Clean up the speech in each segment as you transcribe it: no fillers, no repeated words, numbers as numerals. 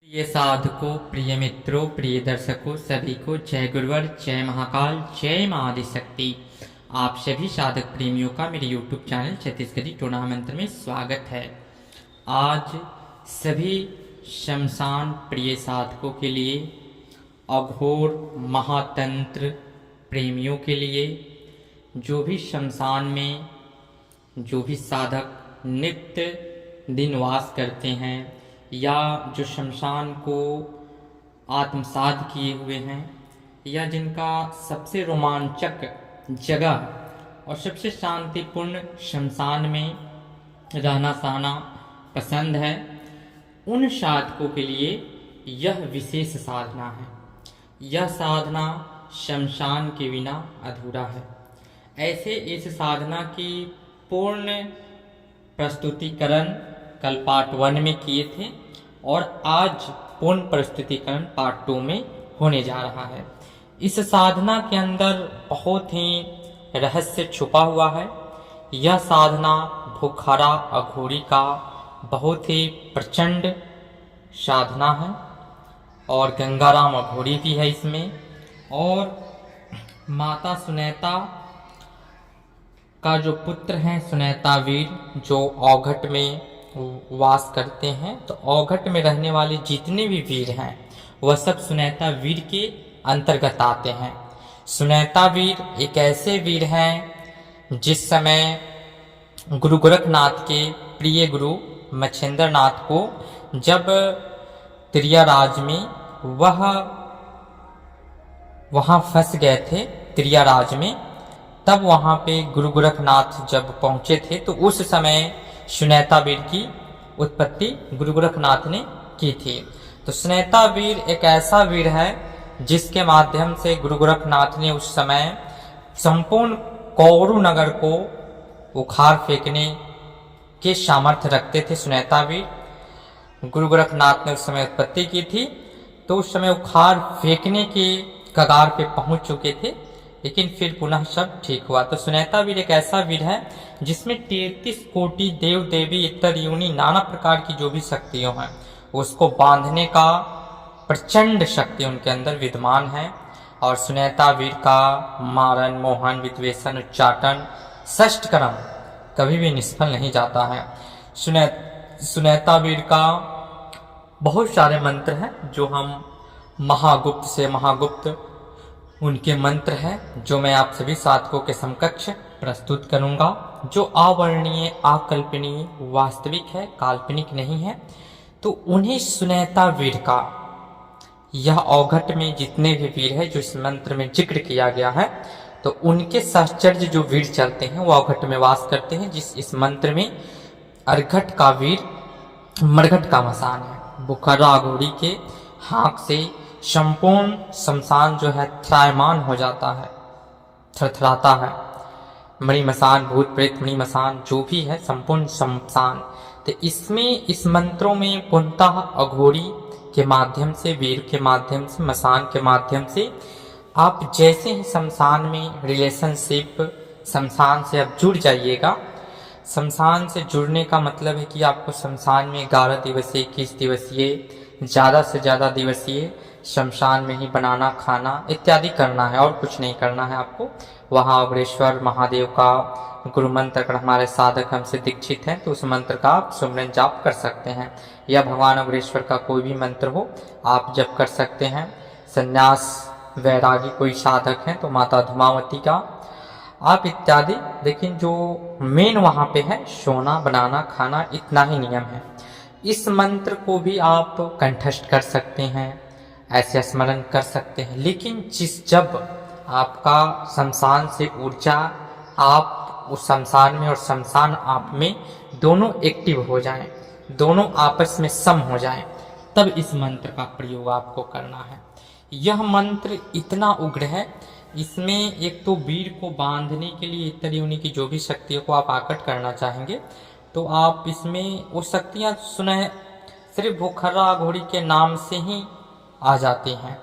प्रिय साधकों, प्रिय मित्रों, प्रिय दर्शकों, सभी को जय गुरुवर, जय महाकाल, जय मां आदिशक्ति। आप सभी साधक प्रेमियों का मेरे YouTube चैनल छत्तीसगढ़ी टोना मंत्र में स्वागत है। आज सभी शमशान प्रिय साधकों के लिए, अघोर महातंत्र प्रेमियों के लिए, जो भी शमशान में जो भी साधक नित्य दिन वास करते हैं या जो शमशान को आत्मसात किए हुए हैं या जिनका सबसे रोमांचक जगह और सबसे शांतिपूर्ण शमशान में रहना सहना पसंद है, उन साधकों के लिए यह विशेष साधना है। यह साधना शमशान के बिना अधूरा है। ऐसे इस साधना की पूर्ण प्रस्तुतिकरण कल पार्ट 1 में किए थे और आज पूर्ण प्रस्तुतिकरण पार्ट 2 में होने जा रहा है। इस साधना के अंदर बहुत ही रहस्य छुपा हुआ है। यह साधना भूखारा अघोरी का बहुत ही प्रचंड साधना है और गंगाराम अघोरी भी है इसमें, और माता सुनेता का जो पुत्र हैं सुनेता वीर, जो औघट में वास करते हैं, तो औघट में रहने वाले जितने भी वीर हैं वह सब सुनेता वीर के अंतर्गत आते हैं। सुनेता वीर एक ऐसे वीर हैं जिस समय गुरु गोरखनाथ के प्रिय गुरु मच्छिंद्र नाथ को जब त्रियाराज में वहाँ फंस गए थे त्रियाराज में, तब वहाँ पे गुरु गोरखनाथ जब पहुँचे थे तो उस समय सुनेता वीर की उत्पत्ति गुरु गोरखनाथ ने की थी। तो सुनेता वीर एक ऐसा वीर है जिसके माध्यम से गुरु गोरखनाथ ने उस समय संपूर्ण कौरू नगर को उखाड़ फेंकने के सामर्थ्य रखते थे। सुनेता वीर गुरु गोरखनाथ ने उस समय उत्पत्ति की थी, तो उस समय उखाड़ फेंकने के कगार पे पहुंच चुके थे, लेकिन फिर पुनः सब ठीक हुआ। तो सुनेता वीर एक ऐसा वीर है जिसमें 33 कोटि देव देवी इतर योनि नाना प्रकार की जो भी शक्तियां हैं उसको बांधने का प्रचंड शक्ति उनके अंदर विद्यमान है। और सुनेता वीर का मारन, मोहन, विद्वेषण, उच्चाटन, षष्ठ कर्म कभी भी निष्फल नहीं जाता है। सुनेता वीर का बहुत सारे मंत्र हैं जो हम महागुप्त से महागुप्त उनके मंत्र हैं जो मैं आप सभी साधकों के समकक्ष प्रस्तुत करूंगा, जो अवर्णनीय, अकल्पनीय, वास्तविक है, काल्पनिक नहीं है। तो उन्हीं सुनेता वीर का यह औघट में जितने भी वीर है जो इस मंत्र में जिक्र किया गया है, तो उनके सहचर्य जो वीर चलते हैं वो औघट में वास करते हैं। जिस इस मंत्र में अर्घट का वीर मरघट का मसान है। बुखारा अघोरी के हाँक से संपूर्ण शमशान जो है त्रायमान हो जाता है, थरथराता है। मणिमसान, भूत प्रेत मणिमसान जो भी है संपूर्ण शमशान। तो इसमें इस मंत्रों में पूर्णतः अघोरी के माध्यम से, वीर के माध्यम से, मसान के माध्यम से आप जैसे ही शमशान में रिलेशनशिप, शमशान से आप जुड़ जाइएगा। शमशान से जुड़ने का मतलब है कि आपको शमशान में 11 दिवसीय, 21 दिवसीय, ज़्यादा से ज़्यादा दिवसीय शमशान में ही बनाना, खाना इत्यादि करना है और कुछ नहीं करना है आपको। वहाँ अग्रेश्वर महादेव का गुरु मंत्र अगर हमारे साधक हमसे दीक्षित हैं तो उस मंत्र का आप सुमरन जाप कर सकते हैं, या भगवान अग्रेश्वर का कोई भी मंत्र हो आप जप कर सकते हैं। संन्यास वैरागी कोई साधक हैं तो माता धूमावती का आप इत्यादि। लेकिन जो मेन वहाँ पे है सोना, बनाना, खाना, इतना ही नियम है। इस मंत्र को भी आप कंठस्थ कर सकते हैं, ऐसे स्मरण कर सकते हैं। लेकिन जब आपका शमशान से ऊर्जा, आप उस शमशान में और शमशान आप में दोनों एक्टिव हो जाएं, दोनों आपस में सम हो जाएं, तब इस मंत्र का प्रयोग आपको करना है। यह मंत्र इतना उग्र है, इसमें एक तो वीर को बांधने के लिए इतर योनि की जो भी शक्तियों को आप आकट करना चाहेंगे तो आप इसमें वो शक्तियाँ सुने सिर्फ भूखर्रा अघोरी के नाम से ही आ जाती हैं।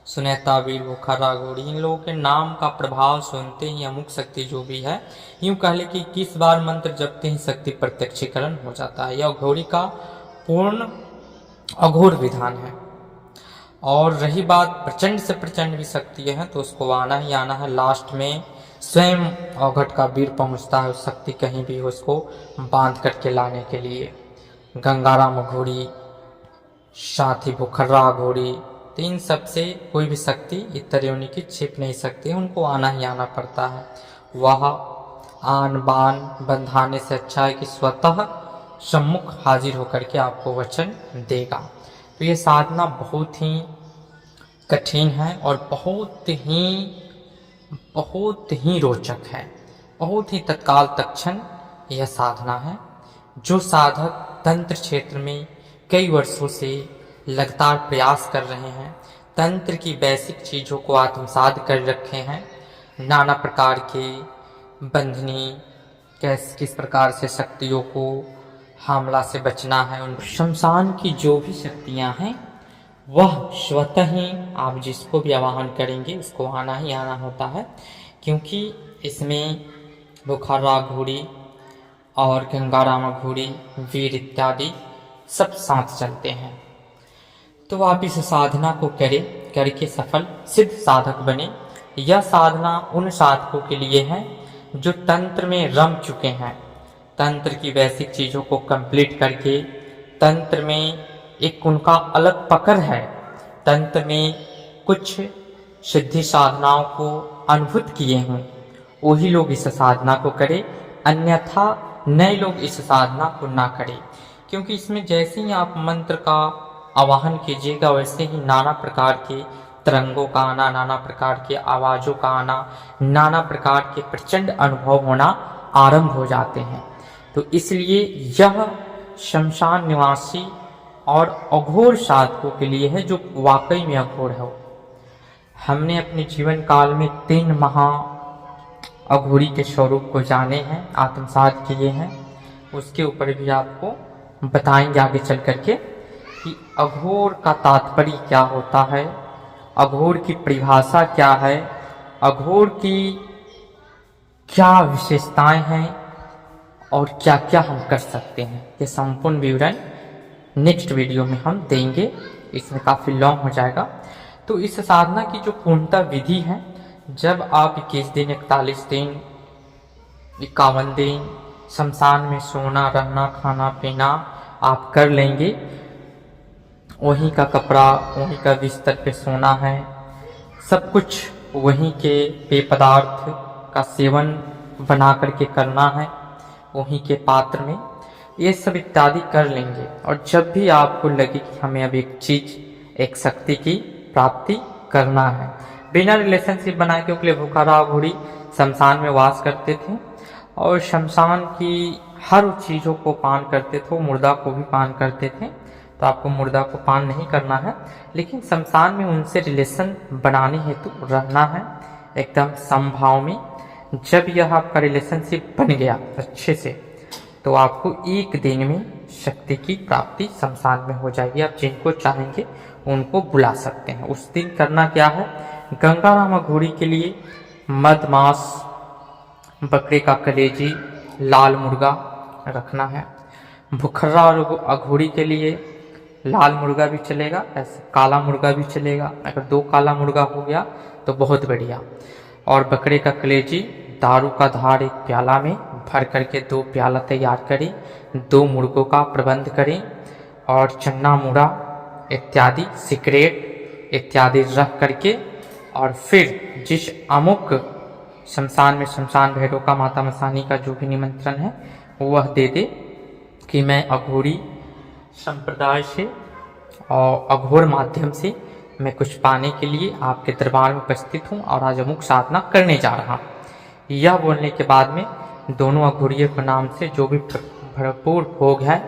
सुनेता वीर, भूखर्रा अघोरी, इन लोगों के नाम का प्रभाव सुनते ही अमुक शक्ति जो भी है, यूँ कह ले कि 21 बार मंत्र जपते ही शक्ति प्रत्यक्षीकरण हो जाता है। यह अघोरी का पूर्ण अघोर विधान है। और रही बात प्रचंड से प्रचंड भी शक्ति है तो उसको आना ही आना है। लास्ट में स्वयं अवघट का वीर पहुंचता है उस शक्ति कहीं भी उसको बांध करके लाने के लिए। गंगाराम अघोरी, साथ ही बुखर्रा अघोरी, तो इन सब से कोई भी शक्ति इतर योनि की छिप नहीं सकती, उनको आना ही आना पड़ता है। वह आन बान बंधाने से अच्छा है कि स्वतः सम्मुख हाजिर होकर के आपको वचन देगा। तो ये साधना बहुत ही कठिन है और बहुत ही रोचक है, बहुत ही तत्काल तत्क्षण यह साधना है। जो साधक तंत्र क्षेत्र में कई वर्षों से लगातार प्रयास कर रहे हैं, तंत्र की बेसिक चीज़ों को आत्मसात कर रखे हैं, नाना प्रकार के बंधनी किस प्रकार से शक्तियों को हमला से बचना है, उन शमशान की जो भी शक्तियां हैं वह स्वतः ही आप जिसको भी आवाहन करेंगे उसको आना ही आना होता है, क्योंकि इसमें बुखर्रा अघोरी और गंगाराम अघोरी, वीर इत्यादि सब साथ चलते हैं। तो आप इस साधना को करें, करके सफल सिद्ध साधक बने। यह साधना उन साधकों के लिए है जो तंत्र में रम चुके हैं, तंत्र की बेसिक चीज़ों को कंप्लीट करके तंत्र में एक उनका अलग पकड़ है, तंत्र में कुछ सिद्धि साधनाओं को अनुभूत किए हों, वही लोग इस साधना को करें, अन्यथा नए लोग इस साधना को ना करें। क्योंकि इसमें जैसे ही आप मंत्र का आवाहन कीजिएगा वैसे ही नाना प्रकार के तरंगों का आना, नाना प्रकार के आवाज़ों का आना, नाना प्रकार के प्रचंड अनुभव होना आरंभ हो जाते हैं। तो इसलिए यह शमशान निवासी और अघोर साधकों के लिए है जो वाकई में अघोर है। हमने अपने जीवन काल में 3 महा अघोरी के स्वरूप को जाने हैं, आत्मसात किए हैं, उसके ऊपर भी आपको बताएंगे आगे चल करके कि अघोर का तात्पर्य क्या होता है, अघोर की परिभाषा क्या है, अघोर की क्या विशेषताएं हैं और क्या क्या हम कर सकते हैं। ये संपूर्ण विवरण नेक्स्ट वीडियो में हम देंगे, इसमें काफ़ी लॉन्ग हो जाएगा। तो इस साधना की जो पूर्णतः विधि है, जब आप 21 दिन, 41 दिन, 51 दिन शमशान में सोना, रहना, खाना पीना आप कर लेंगे, वहीं का कपड़ा, वहीं का बिस्तर पे सोना है, सब कुछ वहीं के पेय पदार्थ का सेवन बना करके करना है, वहीं के पात्र में, ये सब इत्यादि कर लेंगे। और जब भी आपको लगे कि हमें अब एक चीज़, एक शक्ति की प्राप्ति करना है, बिना रिलेशनशिप बनाए, क्योंकि बुखर्रा अघोरी शमशान में वास करते थे और शमशान की हर चीज़ों को पान करते थे, मुर्दा को भी पान करते थे। तो आपको मुर्दा को पान नहीं करना है, लेकिन शमशान में उनसे रिलेशन बनाने हेतु रहना है एकदम समभाव में। जब यह आपका रिलेशनशिप बन गया अच्छे से, तो आपको एक दिन में शक्ति की प्राप्ति शमशान में हो जाएगी। आप जिनको चाहेंगे उनको बुला सकते हैं। उस दिन करना क्या है, गंगाराम अघोरी के लिए मद मांस, बकरे का कलेजी, लाल मुर्गा रखना है। बुखर्रा अघोरी के लिए लाल मुर्गा भी चलेगा, ऐसे काला मुर्गा भी चलेगा। अगर 2 काला मुर्गा हो गया तो बहुत बढ़िया। और बकरे का कलेजी, दारू का धार एक प्याला में भर करके 2 प्याला तैयार करें, 2 मुर्गों का प्रबंध करें और चन्ना मुड़ा इत्यादि, सिगरेट इत्यादि रख करके, और फिर जिस अमुक शमशान में शमशान भैरव का, माता मसानी का जो भी निमंत्रण है वह दे दे कि मैं अघोरी संप्रदाय से और अघोर माध्यम से मैं कुछ पाने के लिए आपके दरबार में उपस्थित हूँ और आज अमुक साधना करने जा रहा हूँ। यह बोलने के बाद में दोनों अघोरियों के नाम से जो भी भरपूर भोग है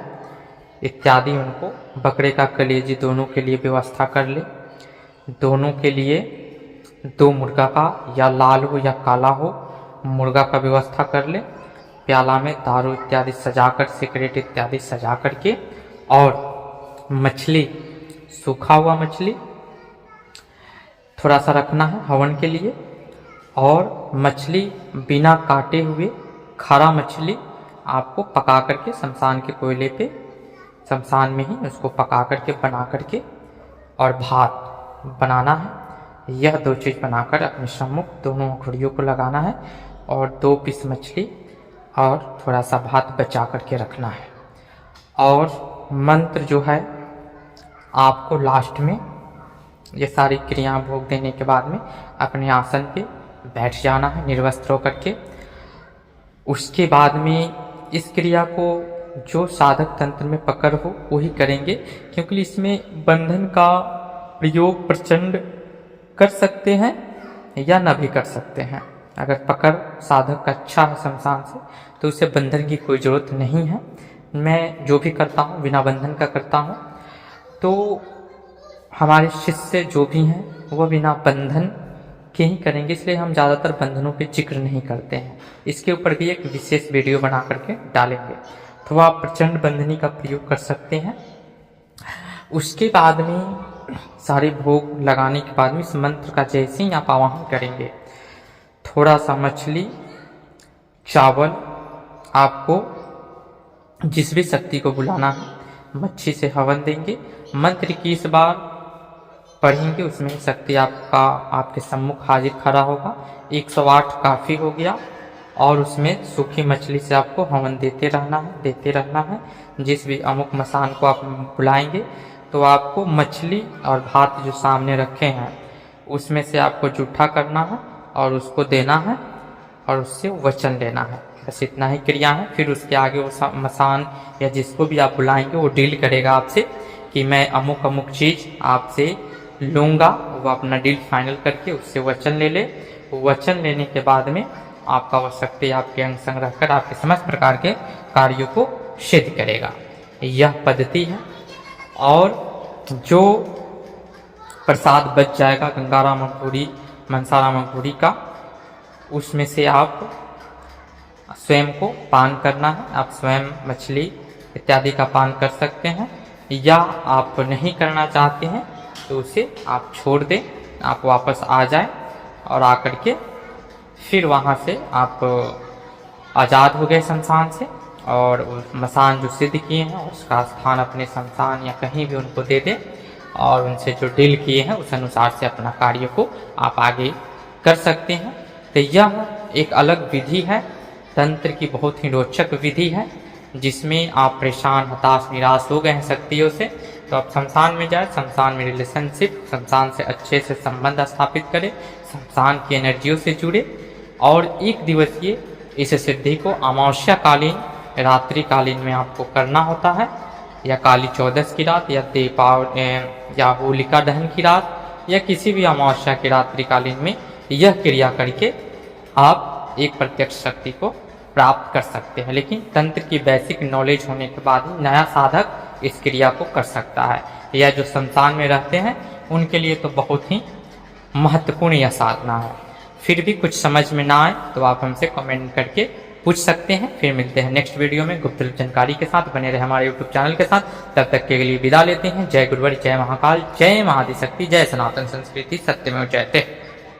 इत्यादि, उनको बकरे का कलेजी दोनों के लिए व्यवस्था कर ले। दोनों के लिए 2 मुर्गा का, या लाल हो या काला हो, मुर्गा का व्यवस्था कर ले। प्याला में दारू इत्यादि सजाकर, सिगरेट इत्यादि सजा करके, और मछली, सूखा हुआ मछली थोड़ा सा रखना है हवन के लिए, और मछली बिना काटे हुए खरा मछली आपको पका करके शमशान के कोयले पे शमशान में ही उसको पका करके बना करके और भात बनाना है। यह 2 चीज़ बनाकर अपने सम्मुख दोनों घड़ियों को लगाना है और 2 पीस मछली और थोड़ा सा भात बचा करके रखना है। और मंत्र जो है आपको लास्ट में ये सारी क्रियाएं भोग देने के बाद में अपने आसन पे बैठ जाना है निर्वस्त्र होकर के। उसके बाद में इस क्रिया को जो साधक तंत्र में पकड़ हो वही करेंगे, क्योंकि इसमें बंधन का प्रयोग प्रचंड कर सकते हैं या न भी कर सकते हैं। अगर पकड़ साधक का अच्छा है शमशान से तो उसे बंधन की कोई ज़रूरत नहीं है। मैं जो भी करता हूँ बिना बंधन का करता हूँ, तो हमारे शिष्य जो भी हैं वो बिना बंधन के ही करेंगे, इसलिए हम ज़्यादातर बंधनों पे जिक्र नहीं करते हैं। इसके ऊपर भी एक विशेष वीडियो बना करके डालेंगे, तो आप प्रचंड बंधनी का प्रयोग कर सकते हैं। उसके बाद में सारे भोग लगाने के बाद में इस मंत्र का जैसे ही आप आवाहन करेंगे, थोड़ा सा मछली चावल आपको जिस भी शक्ति को बुलाना है मच्छी से हवन देंगे। मंत्र की इस बार पढ़ेंगे, उसमें शक्ति आपके सम्मुख हाजिर खड़ा होगा। 108 काफ़ी हो गया और उसमें सूखी मछली से आपको हवन देते रहना है। जिस भी अमुक मसान को आप बुलाएंगे तो आपको मछली और भात जो सामने रखे हैं उसमें से आपको जूठा करना है और उसको देना है और उससे वचन लेना है। बस इतना ही क्रिया है। फिर उसके आगे वो मसान या जिसको भी आप बुलाएंगे वो डील करेगा आपसे कि मैं अमुक अमुक चीज़ आपसे लूँगा। वो अपना डील फाइनल करके उससे वचन ले ले। वचन लेने के बाद में आपका वह शक्ति आपके अंग संग रहकर आपके समस्त प्रकार के कार्यों को सिद्ध करेगा। यह पद्धति है। और जो प्रसाद बच जाएगा गंगाराम अघोरी मनसाराम अघोरी का, उसमें से आप स्वयं को पान करना है। आप स्वयं मछली इत्यादि का पान कर सकते हैं, या आप नहीं करना चाहते हैं तो उसे आप छोड़ दें, आप वापस आ जाएं और आकर के फिर वहाँ से आप आज़ाद हो गए शमशान से, और मसान जो सिद्ध किए हैं उसका स्थान अपने शमशान या कहीं भी उनको दे दें और उनसे जो डील किए हैं उस अनुसार से अपना कार्य को आप आगे कर सकते हैं। तो यह एक अलग विधि है, तंत्र की बहुत ही रोचक विधि है, जिसमें आप परेशान हताश निराश हो गए हैं शक्तियों से, तो आप शमशान में जाए, शमशान में रिलेशनशिप, शमशान से अच्छे से संबंध स्थापित करें, शमशान की एनर्जियों से जुड़े। और 1 दिवसीय इस सिद्धि को अमावस्या कालीन रात्रि कालीन में आपको करना होता है, या काली चौदस की रात, या या होलिका दहन की रात, या किसी भी अमावस्या की रात्रि कालीन में यह क्रिया करके आप एक प्रत्यक्ष शक्ति को प्राप्त कर सकते हैं। लेकिन तंत्र की बेसिक नॉलेज होने के बाद ही नया साधक इस क्रिया को कर सकता है, या जो शमशान में रहते हैं उनके लिए तो बहुत ही महत्वपूर्ण यह साधना है। फिर भी कुछ समझ में ना आए तो आप हमसे कमेंट करके पूछ सकते हैं। फिर मिलते हैं नेक्स्ट वीडियो में गुप्त जानकारी के साथ। बने रहे हमारे यूट्यूब चैनल के साथ। तब तक के लिए विदा लेते हैं। जय गुरुवर, जय महाकाल, जय महाआदिशक्ति, जय सनातन संस्कृति, सत्यमेव जयते।